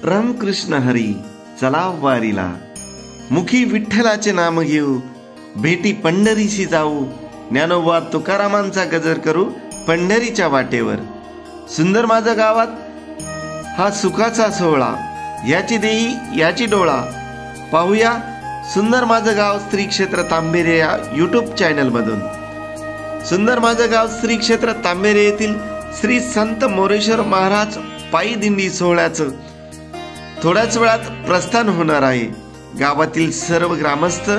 रामकृष्ण हरी चला वारीला, मुखी विठ्ठलाचे नाम घेऊ, भेटी पंढरीशी जाऊ, ज्ञानोबा तुकारामांचा गजर करू पंढरीच्या वाटेवर. सुंदर माझा गावात हा सुखाचा सोहळा, याची देही याची डोळा. पाहूया सुंदर माझं गाव श्री क्षेत्र तांबेरे या यूट्यूब चॅनल मधून. सुंदर माझं गाव श्री क्षेत्र तांबेरे येथील श्री संत मोरेश्वर महाराज पायी दिंडी सोहळ्याचं थोड्याच वेळात प्रस्थान होणार आहे. गावातील सर्व ग्रामस्थ,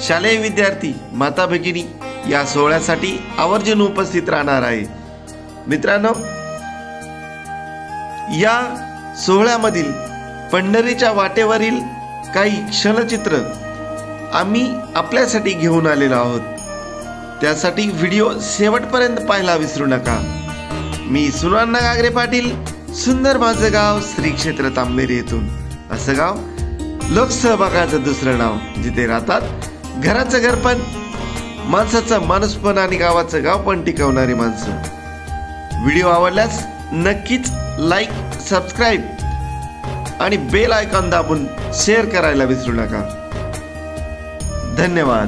शालेय विद्यार्थी, माता भगिनी या सोहळ्यासाठी आवर्जून उपस्थित राहणार आहे. मित्रांनो, या सोहळ्यामधील पंढरीच्या वाटेवरील काही क्षणचित्र आम्ही आपल्यासाठी घेऊन आलेलो आहोत. त्यासाठी व्हिडिओ शेवटपर्यंत पाहायला विसरू नका. मी सुनाना गागरे पाटील, सुंदर माझं गाव श्री क्षेत्र तांबेरे येथून. असं गाव लोकसहभागाचं दुसरं नाव, जिथे राहतात घराचं घर पण, माणसाचा माणूसपण आणि गावाचं गाव पण टिकवणारी माणसं. व्हिडिओ आवडल्यास नक्कीच लाईक, सबस्क्राईब आणि बेल आयकॉन दाबून शेअर करायला विसरू नका. धन्यवाद.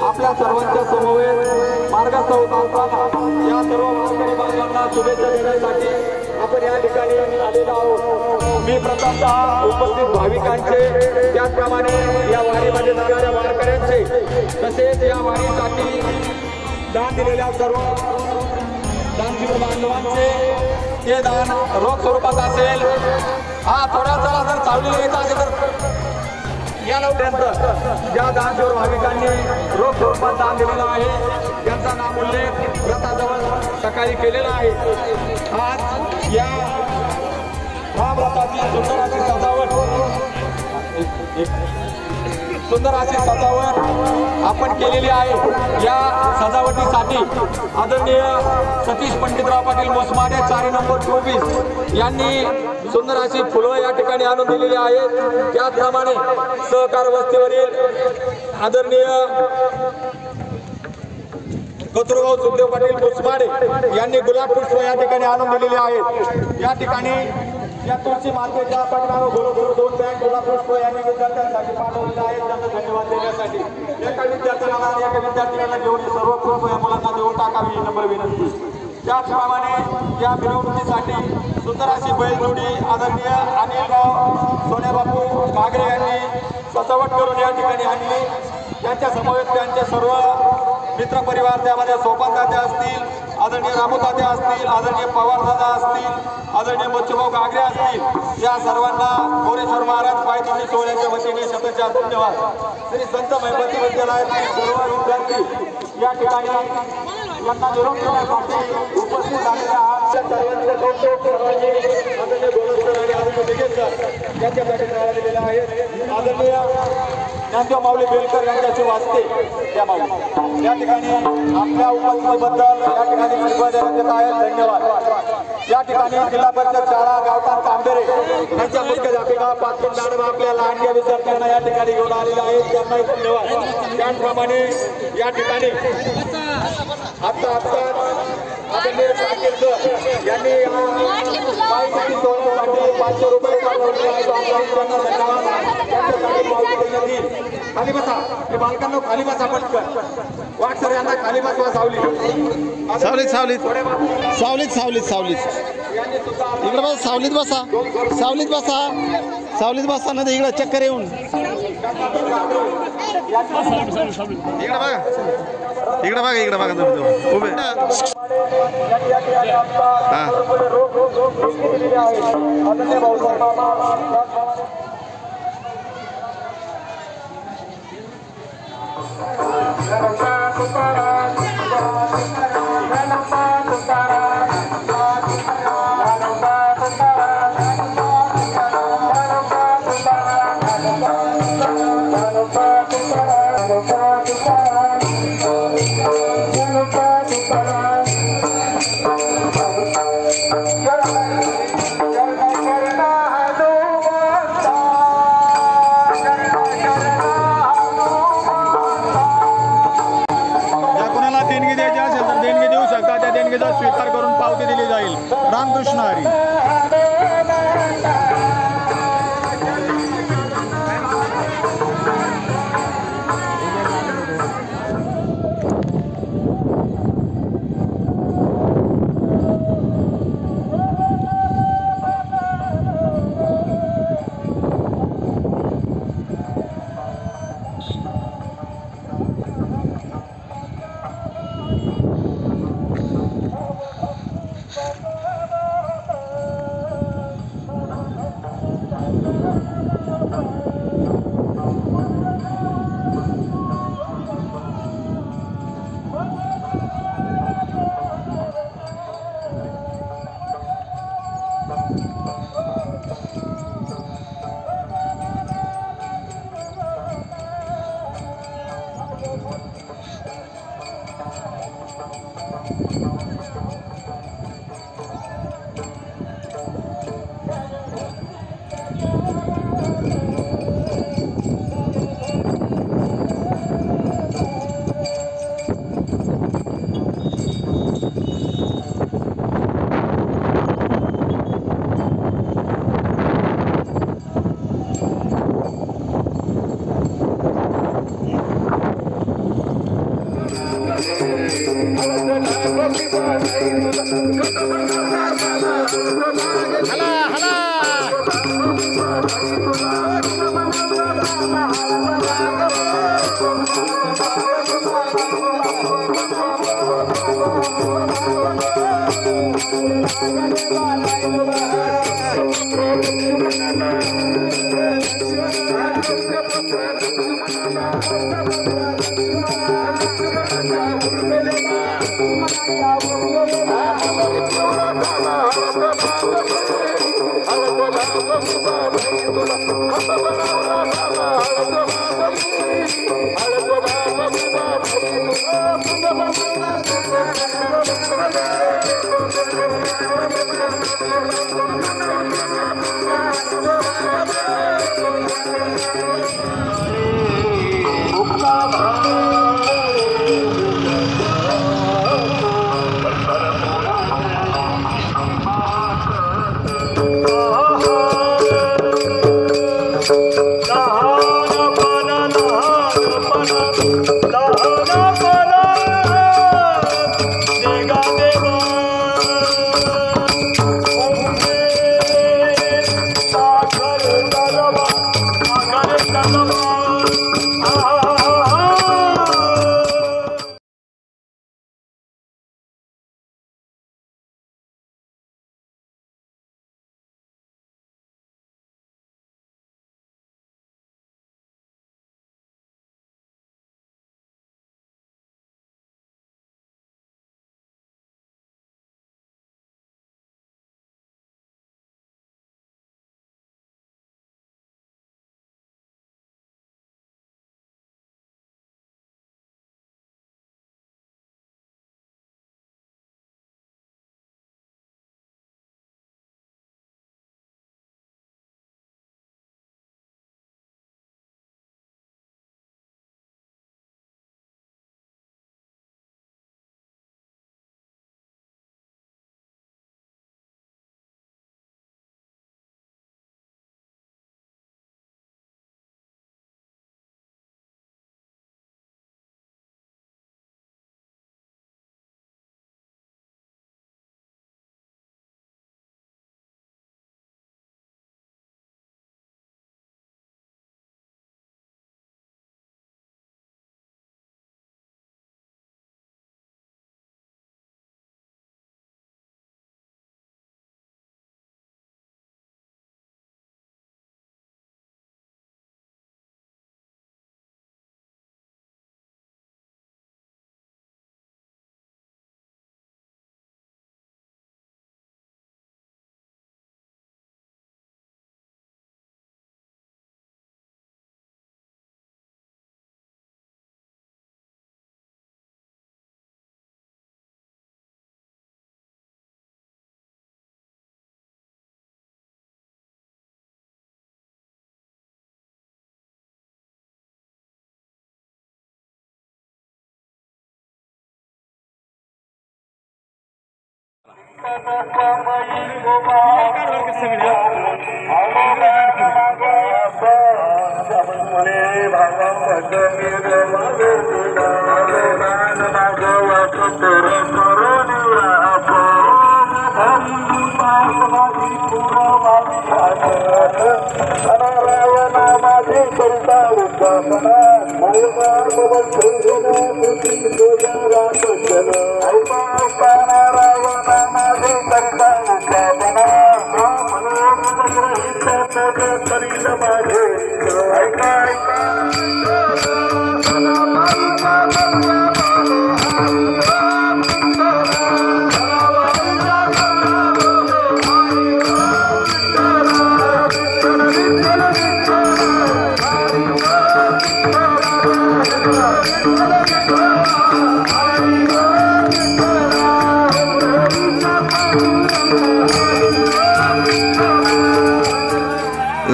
आपल्या सर्वांच्या समवेत मार्गस्थ या सर्व वारकरी बांधवांना शुभेच्छा देण्यासाठी आपण या ठिकाणी आलेलो आहोत। मी प्रथमतः उपस्थित भाविकांचे त्याचप्रमाणे या वारीमध्ये जाणाऱ्या वारकऱ्यांचे तसेच या वारीसाठी दान दिलेल्या सर्व दानशूर बांधवांचे हे दान रोख स्वरूपात असेल। हा थोडा चला जर चावलेला यायचा असेल तर या लवट्यांचं ज्या दानशूर भाविकांनी रोख स्वरूपात दान दिलेलं आहे त्यांचा नाम उल्लेख व्रताजवळ सकाळी केलेला आहे। आज या व्रताची सुंदर अशी सजावट आपण केलेली आहे। या सजावटीसाठी आदरणीय सतीश पंडितराव पाटील मोसमाडे 4 नंबर 24 यांनी सुंदर अशी फुलं या ठिकाणी आणून दिलेली आहेत। त्याचप्रमाणे सहकार वस्तीवरील आदरणीय कतुरगाव सुखदेव पाटील मोसमाडे यांनी गुलाब पुष्प या ठिकाणी आणून दिलेले आहेत। या ठिकाणी या तुळशी मार्केटच्या पाठीमागे गोलगोल 2 बॅग गुलाब पुष्प यांनी विद्यार्थ्यांसाठी पाठवलेले आहेत। त्यांना धन्यवाद देण्यासाठी एका विद्यार्थ्याला आणि एका विद्यार्थ्याला घेऊन सर्व पुष्प या मुलांना देऊन टाकावी ही नम्र विनंती। त्याचप्रमाणे या मिरवणुकीसाठी सुंदर अशी बैलजोडी आदरणीय अनिलराव सोन्याबापू घागरे यांनी सजावट करून या ठिकाणी आणली। त्यांच्या समवेत त्यांचे सर्व मित्र परिवार त्यामध्ये सोपान दादा असतील, आदरणीय रामू दादा असतील, आदरणीय पवार दादा असतील, आदरणीय बच्चूभाऊ घागरे असतील। या सर्वांना मोरेश्वर महाराज पायथ्याशी सोहळ्याच्या वतीने शतशः धन्यवाद। श्री संत महिमती विद्यालयातील सर्व विद्यार्थी या ठिकाणी यांना निरोप देण्यासाठी उपस्थित झालेल्या सर्वांचे कौतुक आदरणीय गोलस्कर आणि आदरणीय दिगेशकर यांच्यासाठी मिळाले दिलेले आहेत। आदरणीय ज्ञानदेव माऊली बेलकर यांच्याचे वाचते त्या माऊली या ठिकाणी आपल्या उपस्थितीबद्दल या ठिकाणी श्रीपाद देत आहेत, धन्यवाद। या ठिकाणी जिल्हा परिषद शाळा गावठाण तांबेरे यांच्या मुख्याध्यापिका पाचपून मॅडम आपल्या लहानग्या विद्यार्थ्यांना या ठिकाणी घेऊन आलेल्या आहेत, त्यांनाही धन्यवाद। त्याचप्रमाणे या ठिकाणी आता आदरणीय शाकीर सर यांनी माहिती सोडण्यासाठी 500 रुपये पाठवले आहेत, त्यांना धन्यवाद। त्यांच्यासाठी खाली बसा, हे बालकांना खाली बसा पटकन। वाट सर यांना खाली बसवा। सावलीत सावलीत सावलीत सावलीत सावलीत इकडे बसा, सावलीत बसा, सावलीत बसा, सावलीत बसा ना इकडे चक्कर येऊन इकडे बघा, इकडे बघा, इकडे बघा तुम्ही उभे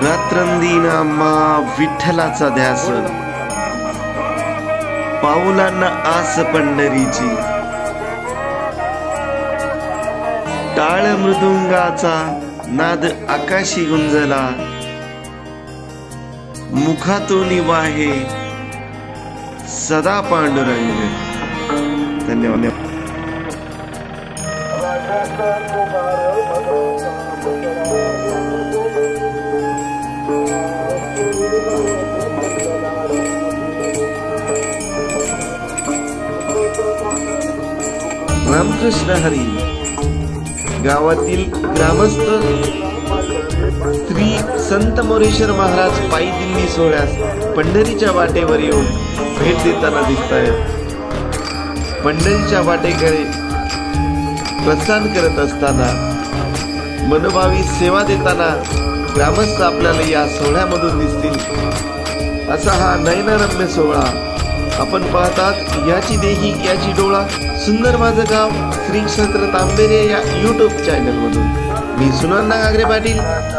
रात्रंदिनामा विठ्ठलाचा ध्यास, पाऊलांना आस पंढरीची, टाळ मृदुंगाचा नाद आकाशी गुंजला, मुखातून वाहे सदा पांडुरंग. धन्यवाद. रामकृष्ण हरी. गावातील ग्रामस्थ श्री संत मोरेश्वर महाराज पायी दिंडी सोहळ्यास पंढरीच्या वाटेवर येऊन भेट देताना दिसत आहेत. पंढरीच्या वाटेकडे प्रस्थान करत असताना मनोभावी सेवा देताना ग्रामस्थ आपल्याला या सोहळ्यामधून दिसतील. असा हा नयनरम्य सोहळा आपण पाहतात. याची देही याची डोळा सुंदर माझं गाव श्री क्षेत्र तांबेरे या YouTube चॅनल मधून मी सुनंदा गागरे पाटील.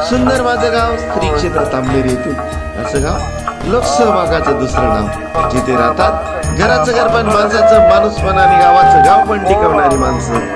सुंदर माझं गाव श्री क्षेत्र तांबेरे येथून. असं गाव लोकसहभागाचं दुसरं नाव, जिथे राहतात घराचं घर पण माणसाचं माणूसपण आणि गावाचं गाव पण टिकवणारी माणसं.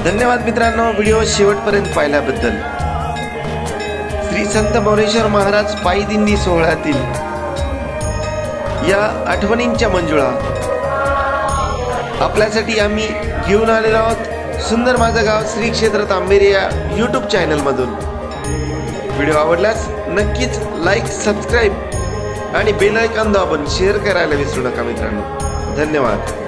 धन्यवाद मित्रांनो, व्हिडिओ शेवटपर्यंत पाहिल्याबद्दल. श्री संत मोरेश्वर महाराज पायी दिंडी सोहळ्यातील या आठवणींच्या मंजुळा आपल्यासाठी आम्ही घेऊन आलेलो आहोत. सुंदर माझं गाव श्री क्षेत्र तांबेरे या YouTube चॅनल मधून. व्हिडिओ आवडल्यास नक्कीच लाईक, सबस्क्राईब आणि बेल आयकॉन दाबून शेअर करायला विसरू नका मित्रांनो. धन्यवाद.